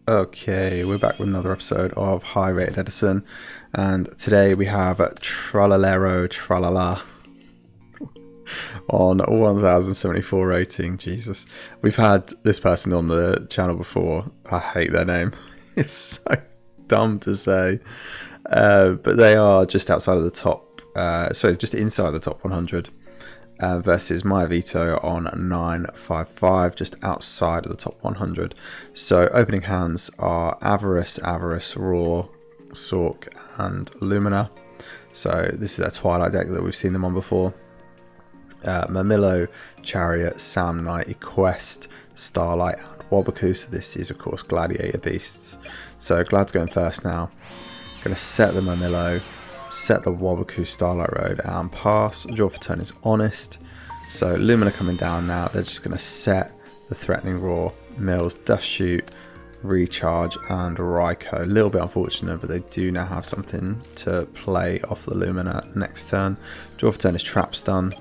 Okay, we're back with another episode of High Rated Edison, and today we have Tralalero Tralala on 1074 rating. Jesus, we've had this person on the channel before. I hate their name. It's so dumb to say, but they are just outside of the top. Just inside the top 100. Versus my veto on 955, just outside of the top 100. So opening hands are Avarice, Raw, Sork, and Lumina. So this is their Twilight deck that we've seen them on before. Mamillo, Chariot, Sam Knight, Equest, Starlight, and Wabaku. So this is of course Gladiator beasts. So Glad's going first now. Going to set the Mamillo, set the Wabaku Starlight Road and pass. Draw for turn is Honest. So Lumina coming down now. They're just going to set the Threatening Roar, Mills, Dust Shoot, Recharge and Raikou. A little bit unfortunate, but they do now have something to play off the Lumina next turn. Draw for turn is Trap Stun.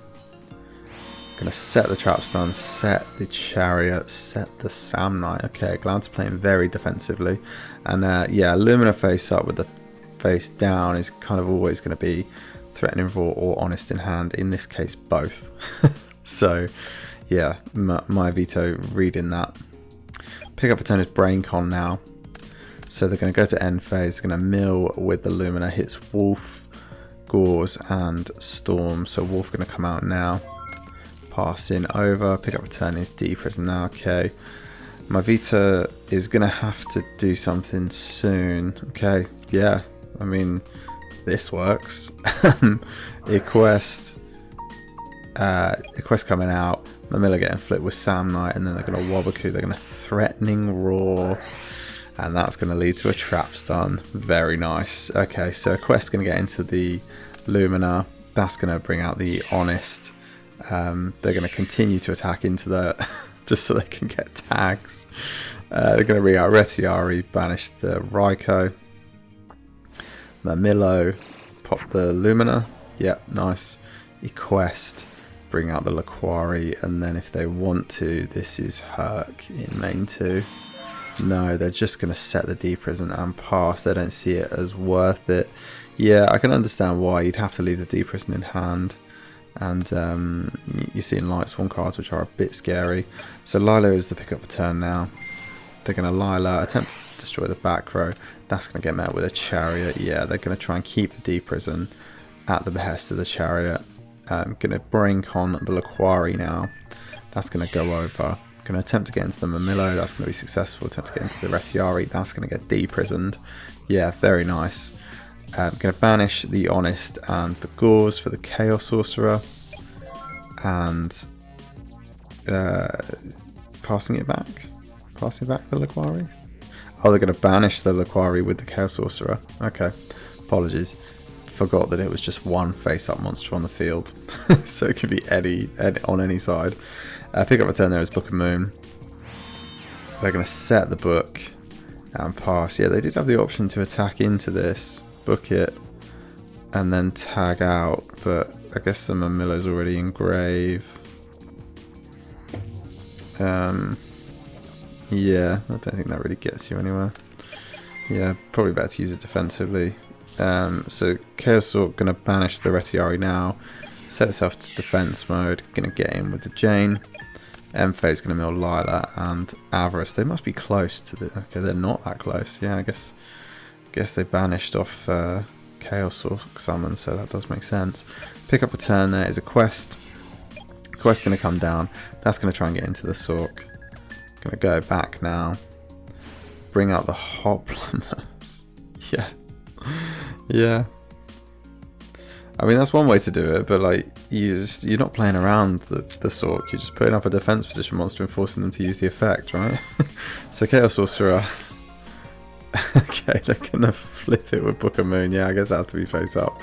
Going to set the Trap Stun, set the Chariot, set the Sam Knight. Okay, Glad's playing very defensively. And yeah, Lumina face up with the face down is kind of always going to be Threatening Roar or Honest in hand, in this case both. So yeah, my veto reading that. Pick up a turn is Braincon now, so they're going to go to end phase. They're going to mill with the Lumina, hits Wolf, Gauze and Storm. So Wolf going to come out now, passing over. Pick up a turn is Deprison now. Okay, my veto is going to have to do something soon. Okay, yeah, I mean, this works. Equest coming out. Mamilla getting flipped with Sam Knight, and then they're going to Wabaku. They're going to Threatening Roar, and that's going to lead to a Trap Stun. Very nice. Okay, so Equest going to get into the Lumina. That's going to bring out the Honest. They're going to continue to attack into the just so they can get tags. They're going to bring out Retiari, banish the Raikou. Mamillo, pop the Lumina. Yep, nice. Equest, bring out the Laquari, and then if they want to, this is Herc in main 2. No, they're just going to set the Deprison and pass. They don't see it as worth it. Yeah, I can understand why you'd have to leave the Deprison in hand. And you're seeing Light Swarm cards, which are a bit scary. So Lila is the pick up a turn now. They're going to Lila, attempt to destroy the back row. That's going to get met with a Chariot. Yeah, they're going to try and keep the Deprison at the behest of the Chariot. Going to Braincon the Laquari now. That's going to go over. Going to attempt to get into the Mamillo. That's going to be successful. Attempt to get into the Retiari. That's going to get deprisoned. Yeah, very nice. Going to banish the Honest and the Gauze for the Chaos Sorcerer. And passing it back. Passing back the Laquari. Oh, they're going to banish the Laquari with the Chaos Sorcerer. Okay, apologies. Forgot that it was just one face-up monster on the field. So it could be any on any side. Pick up a turn there is Book of Moon. They're going to set the book and pass. Yeah, they did have the option to attack into this, book it, and then tag out. But I guess the Mamillo's already in grave. Yeah, I don't think that really gets you anywhere. Yeah, probably better to use it defensively. So Chaos Orc going to banish the Retiari now, set itself to defense mode, going to get in with the Jane. Phase going to mill Lila and Avarice. They must be close to the... Okay, they're not that close. Yeah, I guess they banished off Chaos Orc summon, so that does make sense. Pick up a turn there is a Quest. Quest going to come down. That's going to try and get into the Sork. Going to go back now. Bring out the Hoplamers. Yeah. Yeah. I mean, that's one way to do it, but like you're not playing around the Sork. You're just putting up a defense position monster and forcing them to use the effect, right? So Chaos Sorcerer. Okay, they're going to flip it with Book of Moon. Yeah, I guess that has to be face up.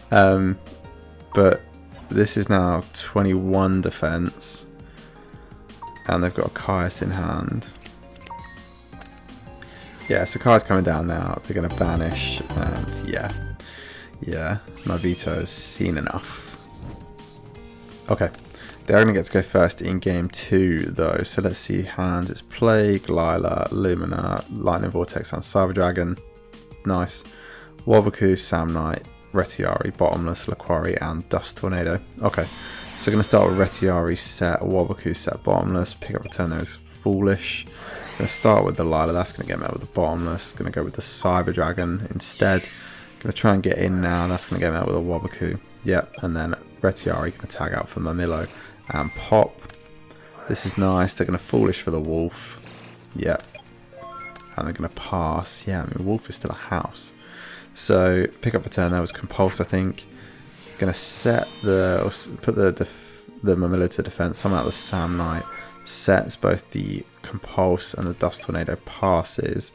But this is now 21 defense. And they've got a Caius in hand. Yeah, so Kai's coming down now. They're going to banish. And yeah, my veto has seen enough. Okay, They're going to get to go first in game 2 though. So let's see hands. It's Plague, Lila, Lumina, Lightning Vortex and Cyber Dragon. Nice. Waboku, Samnite, Retiari, Bottomless, Laquari and Dust Tornado. Okay, so we're going to start with Retiari set, Waboku set, Bottomless. Pick up return those Foolish. Going to start with the Lila. That's going to get met with the Bottomless. Going to go with the Cyber Dragon instead. Going to try and get in now. That's going to get met with a Waboku. Yep, and then Retiari going to tag out for Mamillo and Pop. This is nice. They're going to Foolish for the Wolf. Yep. And they're going to pass. Yeah, I mean, Wolf is still a house. So, pick up return. That was Compulse, I think. Going to set put the Mamillo to defense. Somehow the Sam Knight sets both the Compulse and the Dust Tornado passes.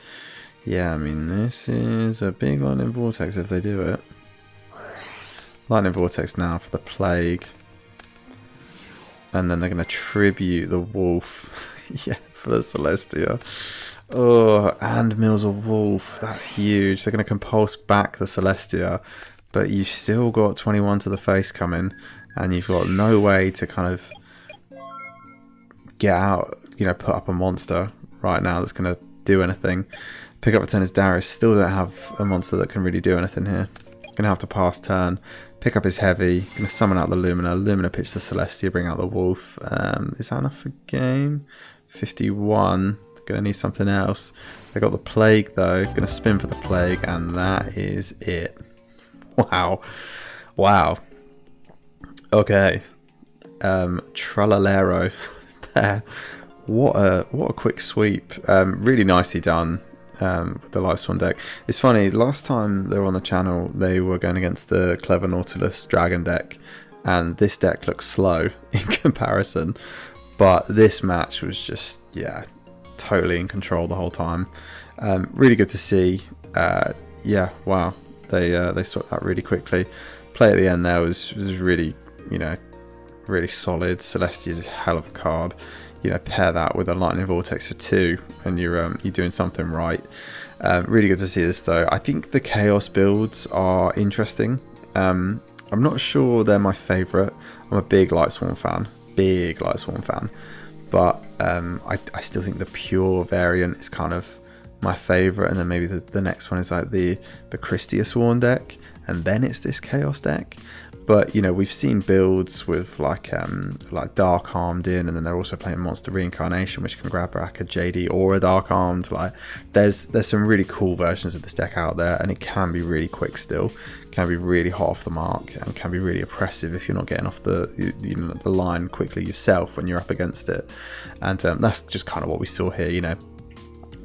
Yeah, I mean, this is a big Lightning Vortex if they do it. Lightning Vortex now for the Plague. And then they're going to tribute the Wolf. Yeah, for the Celestia. Oh, and mills a Wolf. That's huge. They're going to compulse back the Celestia. But you've still got 21 to the face coming. And you've got no way to kind of get out, you know, put up a monster right now that's going to do anything. Pick up return is Darius. Still don't have a monster that can really do anything here. Going to have to pass turn. Pick up his heavy. Going to summon out the Lumina. Lumina pitch the Celestia. Bring out the Wolf. Is that enough for game? 51. Going to need something else. They got the Plague though. Going to spin for the Plague. And that is it. Wow. Wow. Okay. Tralalero there. What a quick sweep. Really nicely done. With the Lightsworn deck. It's funny, last time they were on the channel they were going against the Clever Nautilus Dragon deck and this deck looks slow in comparison, but this match was just, yeah, totally in control the whole time. Really good to see. Yeah, wow, they swapped that really quickly. Play at the end there was really, you know, really solid. Celestia's a hell of a card. You know, pair that with a Lightning Vortex for 2 and you're doing something right. Really good to see this though. I think the Chaos builds are interesting. I'm not sure they're my favourite. I'm a big Lightsworn fan. But I still think the pure variant is kind of my favourite, and then maybe the next one is like the Christia Sworn deck, and then it's this Chaos deck. But you know, we've seen builds with like Dark Armed in, and then they're also playing Monster Reincarnation, which can grab back a JD or a Dark Armed. Like, there's some really cool versions of this deck out there, and it can be really quick still, can be really hot off the mark, and can be really oppressive if you're not getting off the line quickly yourself when you're up against it. And that's just kind of what we saw here. You know,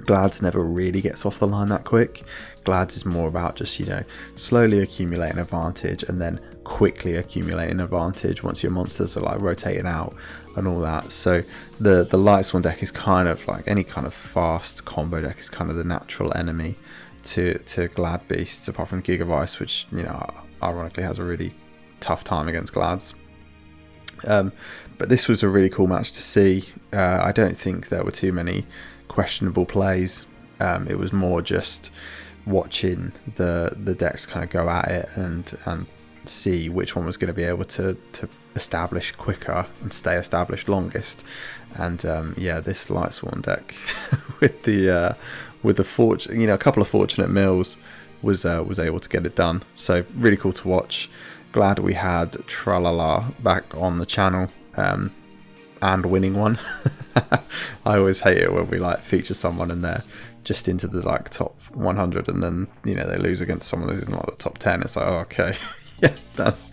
Glads never really gets off the line that quick. Glads is more about just, you know, slowly accumulating advantage and then quickly accumulating advantage once your monsters are like rotating out and all that. So the Lightsworn deck is kind of like any kind of fast combo deck is kind of the natural enemy to Glad Beasts, apart from Gigavice, which, you know, ironically has a really tough time against Glads. But this was a really cool match to see. I don't think there were too many questionable plays. It was more just watching the decks kind of go at it and see which one was going to be able to establish quicker and stay established longest. And yeah, this Lightsworn deck with the you know, a couple of fortunate mills was able to get it done. So really cool to watch. Glad we had Tralala back on the channel and winning one. I always hate it when we like feature someone and they're just into the like top 100 and then, you know, they lose against someone that's in like the top 10. It's like, oh, okay. Yeah, that's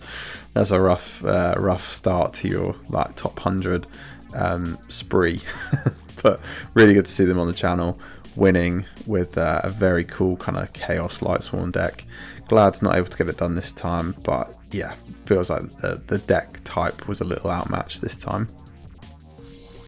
a rough start to your like top 100 spree. But really good to see them on the channel winning with a very cool kind of Chaos Lightsworn deck. Glad's not able to get it done this time, but yeah, feels like the deck type was a little outmatched this time.